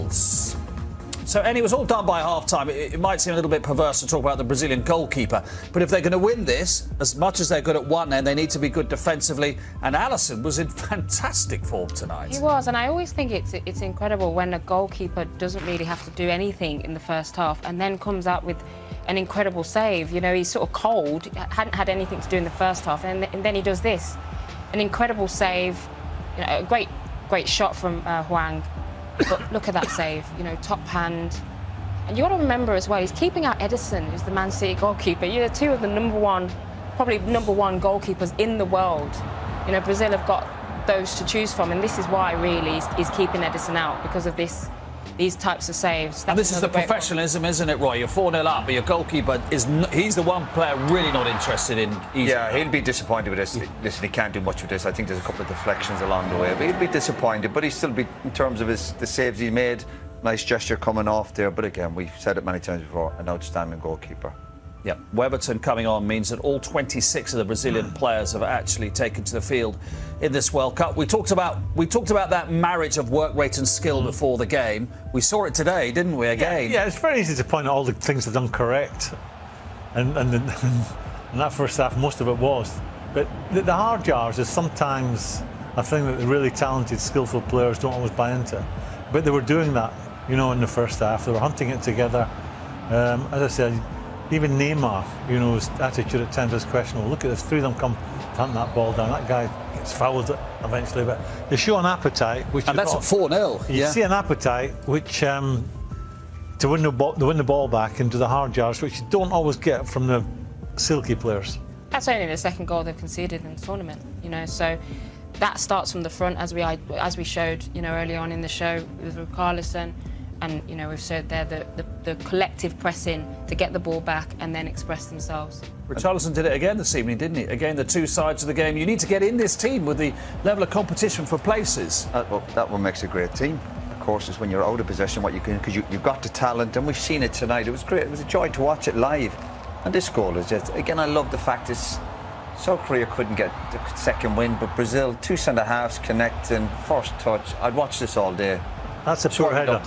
So, and it was all done by half-time. It might seem a little bit perverse to talk about the Brazilian goalkeeper, but if they're going to win this, as much as they're good at one end, they need to be good defensively, and Alisson was in fantastic form tonight. He was, and I always think it's incredible when a goalkeeper doesn't really have to do anything in the first half and then comes out with an incredible save. You know, he's sort of cold, hadn't had anything to do in the first half, and then he does this. An incredible save, you know, a great shot from Hwang. But look at that save, you know, top hand. And you got to remember as well, he's keeping out Ederson, who's the Man City goalkeeper. You're two of the probably number one goalkeepers in the world. You know, Brazil have got those to choose from, and this is why really he's keeping Ederson out, because of these types of saves. And this is the professionalism, isn't it, Roy? You're 4-0 up, but your goalkeeper he's the one player really not interested in easy. Yeah, he'll be disappointed with this. Listen, he can't do much with this. I think there's a couple of deflections along the way, but he'll be disappointed. But he'll still be, in terms of the saves he made, nice gesture coming off there. But again, we've said it many times before, an outstanding goalkeeper. Yeah, Weberton coming on means that all 26 of the Brazilian players have actually taken to the field in this World Cup. We talked about that marriage of work rate and skill before the game. We saw it today, didn't we? Again. Yeah, it's very easy to point out all the things they've done correct, and that first half, most of it was. But the hard yards is sometimes a thing that the really talented, skillful players don't always buy into. But they were doing that, you know, in the first half. They were hunting it together. As I said, even Neymar, you know, his attitude at times is questionable. Look at this, three of them come to hunt that ball down. That guy gets fouled eventually, but they show an appetite, which and that's at 4-0. You see an appetite which to win the ball back and do the hard yards, which you don't always get from the silky players. That's only the second goal they've conceded in the tournament, you know. So that starts from the front, as we showed, you know, early on in the show with Richarlison. And, you know, we've showed there the collective pressing to get the ball back and then express themselves. Richarlison did it again this evening, didn't he? Again, the two sides of the game. You need to get in this team with the level of competition for places. That one makes a great team. Of course, is when you're out of possession, what you can, because you've got the talent, and we've seen it tonight. It was great. It was a joy to watch it live. And this goal is just, again, I love the fact is South Korea couldn't get the second win, but Brazil, two centre-halves connecting, first touch. I'd watch this all day. That's a poor header.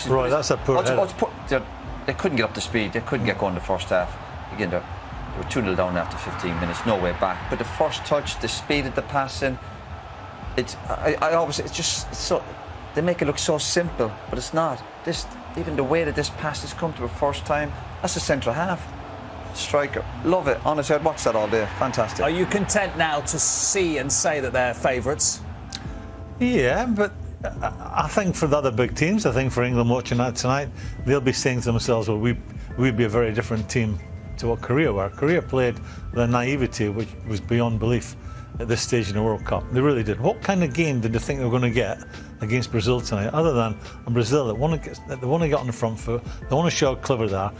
Roy, that's a poor header. They couldn't get up to speed. They couldn't get going the first half. Again, they were 2-0 down after 15 minutes, no way back. But the first touch, the speed of the passing, they make it look so simple, but it's not. Even the way that this pass has come to the first time, that's a central half. Striker, love it. Honestly, I'd watch that all day. Fantastic. Are you content now to see and say that they're favourites? Yeah, but I think for the other big teams, I think for England watching that tonight, they'll be saying to themselves, well, we'd be a very different team to what Korea were. Korea played with a naivety which was beyond belief at this stage in the World Cup. They really did. What kind of game did they think they were going to get against Brazil tonight, other than Brazil that want to get on the front foot, they want to show how clever they are.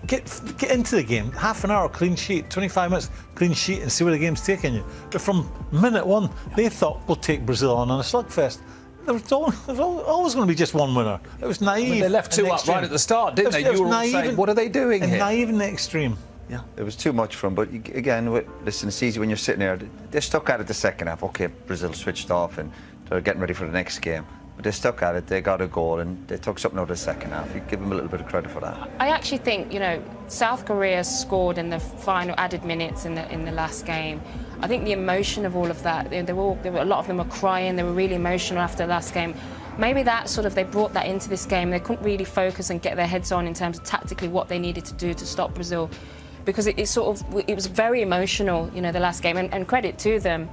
Get into the game. Half an hour clean sheet, 25 minutes clean sheet, and see where the game's taking you. But from minute one, they thought we'll take Brazil on a slugfest. There was always going to be just one winner. It was naive. I mean, they left two up right at the start, didn't they? You were all saying, what are they doing here? Naive in the extreme. Yeah, it was too much for them. But again, listen, it's easy when you're sitting there. They stuck at it the second half. OK, Brazil switched off and they're getting ready for the next game. But they stuck at it, they got a goal, and they took something out of the second half. You give them a little bit of credit for that. I actually think, you know, South Korea scored in the final added minutes in the last game. I think the emotion of all of that, a lot of them were crying, they were really emotional after the last game. Maybe that they brought that into this game. They couldn't really focus and get their heads on in terms of tactically what they needed to do to stop Brazil, because it was very emotional, you know, the last game, and credit to them.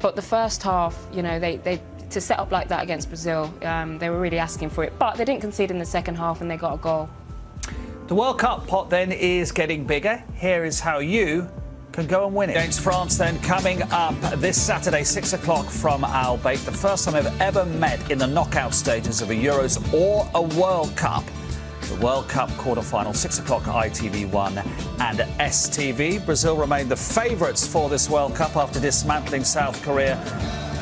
But the first half, you know, they to set up like that against Brazil, they were really asking for it. But they didn't concede in the second half and they got a goal. The World Cup pot then is getting bigger. Here is how you can go and win it. Against France then coming up this Saturday, 6 o'clock from Albait. The first time they've ever met in the knockout stages of a Euros or a World Cup. The World Cup quarter-final, 6 o'clock ITV1 and STV. Brazil remained the favourites for this World Cup after dismantling South Korea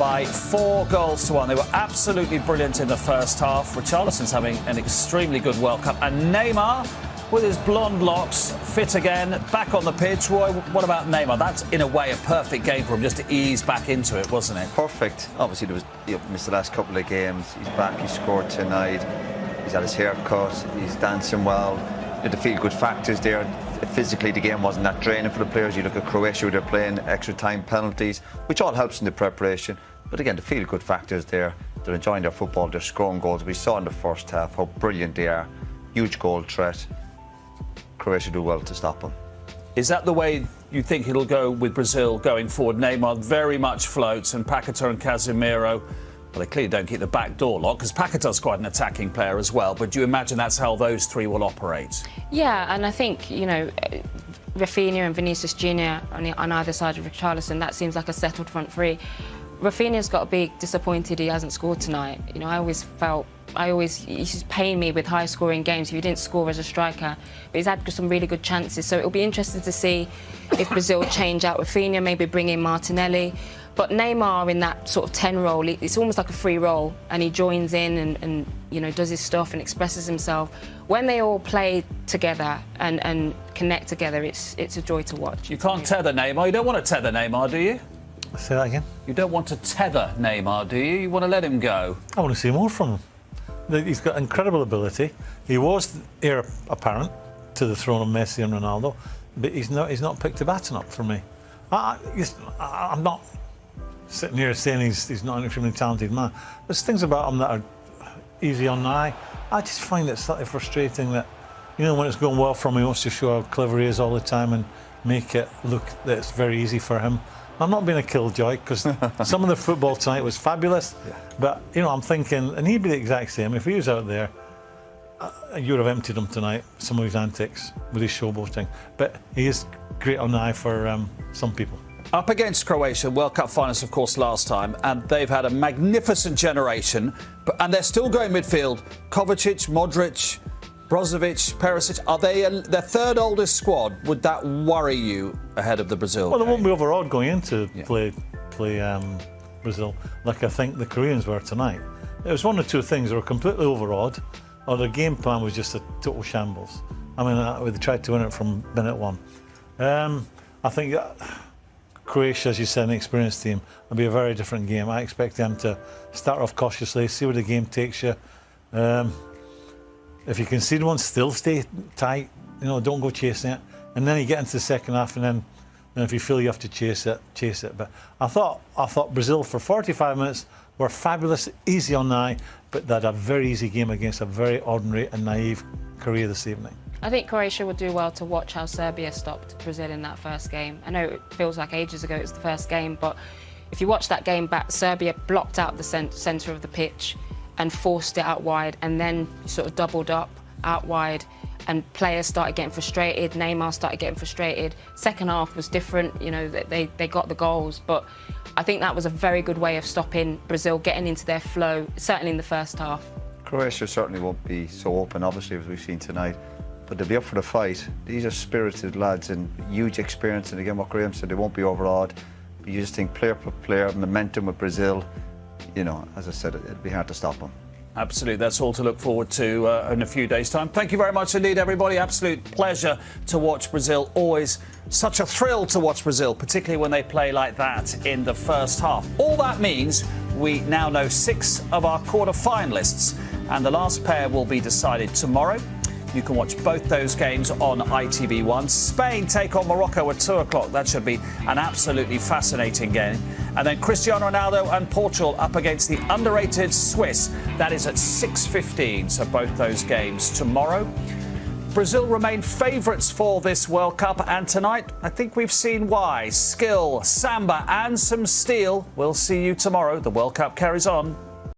by 4-1. They were absolutely brilliant in the first half. Richarlison's having an extremely good World Cup. And Neymar with his blonde locks, fit again, back on the pitch. Roy, what about Neymar? That's, in a way, a perfect game for him, just to ease back into it, wasn't it? Perfect. Obviously, missed the last couple of games. He's back, he scored tonight. He's had his hair cut, he's dancing well. The feel-good factors there. Physically, the game wasn't that draining for the players. You look at Croatia, they're playing extra time penalties, which all helps in the preparation. But again, the feel-good factors there. They're enjoying their football, they're scoring goals. We saw in the first half how brilliant they are. Huge goal threat. Croatia do well to stop them. Is that the way you think it'll go with Brazil going forward? Neymar very much floats, and Paquetá and Casemiro, well, they clearly don't keep the back door locked, because Paquetá's quite an attacking player as well. But do you imagine that's how those three will operate? Yeah, and I think, you know, Rafinha and Vinicius Jr. on either side of Richarlison, that seems like a settled front three. Rafinha's got to be disappointed he hasn't scored tonight. You know, he's paying me with high-scoring games if he didn't score as a striker. But he's had some really good chances, so it'll be interesting to see if Brazil change out Rafinha, maybe bring in Martinelli. But Neymar in that sort of 10 role, it's almost like a free role, and he joins in and you know, does his stuff and expresses himself. When they all play together and connect together, it's a joy to watch. You can't tether Neymar. You don't want to tether Neymar, do you? Say that again? You don't want to tether Neymar, do you? You want to let him go? I want to see more from him. He's got incredible ability. He was heir apparent to the throne of Messi and Ronaldo, but he's not picked the baton up for me. I'm not sitting here saying he's not an extremely talented man. There's things about him that are easy on the eye. I just find it slightly frustrating that, you know, when it's going well for him, he wants to show how clever he is all the time and make it look that it's very easy for him. I'm not being a killjoy, because some of the football tonight was fabulous, but, you know, I'm thinking, and he'd be the exact same if he was out there. You would have emptied him tonight, some of his antics with his showboating, but he is great on the eye for some people. Up against Croatia, World Cup finalists, of course, last time, and they've had a magnificent generation, and they're still going midfield. Kovacic, Modric, Brozovic, Perisic, are they their third oldest squad? Would that worry you ahead of the Brazil Well, game? they won't be overawed going into play Brazil, like I think the Koreans were tonight. It was one or two things. They were completely overawed, or their game plan was just a total shambles. I mean, they tried to win it from minute one. I think Croatia, as you said, an experienced team, will be a very different game. I expect them to start off cautiously, see where the game takes you. If you concede one, still stay tight. You know, don't go chasing it. And then you get into the second half, and then if you feel you have to chase it. But I thought Brazil for 45 minutes were fabulous, easy on the eye, but they had a very easy game against a very ordinary and naive Korea this evening. I think Croatia would do well to watch how Serbia stopped Brazil in that first game. I know it feels like ages ago it was the first game, but if you watch that game back, Serbia blocked out the centre of the pitch and forced it out wide, and then sort of doubled up out wide, and players started getting frustrated. Neymar started getting frustrated. Second half was different, you know, they got the goals, but I think that was a very good way of stopping Brazil getting into their flow, certainly in the first half. Croatia certainly won't be so open, obviously, as we've seen tonight, but they'll be up for the fight. These are spirited lads and huge experience, and again, what Graham said, they won't be overawed. But you just think player per player, momentum with Brazil, you know, as I said, it'd be hard to stop them. Absolutely. That's all to look forward to in a few days' time. Thank you very much indeed, everybody. Absolute pleasure to watch Brazil. Always such a thrill to watch Brazil, particularly when they play like that in the first half. All that means we now know 6 of our quarter-finalists, and the last pair will be decided tomorrow. You can watch both those games on ITV1. Spain take on Morocco at 2 o'clock. That should be an absolutely fascinating game. And then Cristiano Ronaldo and Portugal up against the underrated Swiss. That is at 6:15. So both those games tomorrow. Brazil remain favourites for this World Cup, and tonight I think we've seen why. Skill, samba and some steel. We'll see you tomorrow. The World Cup carries on.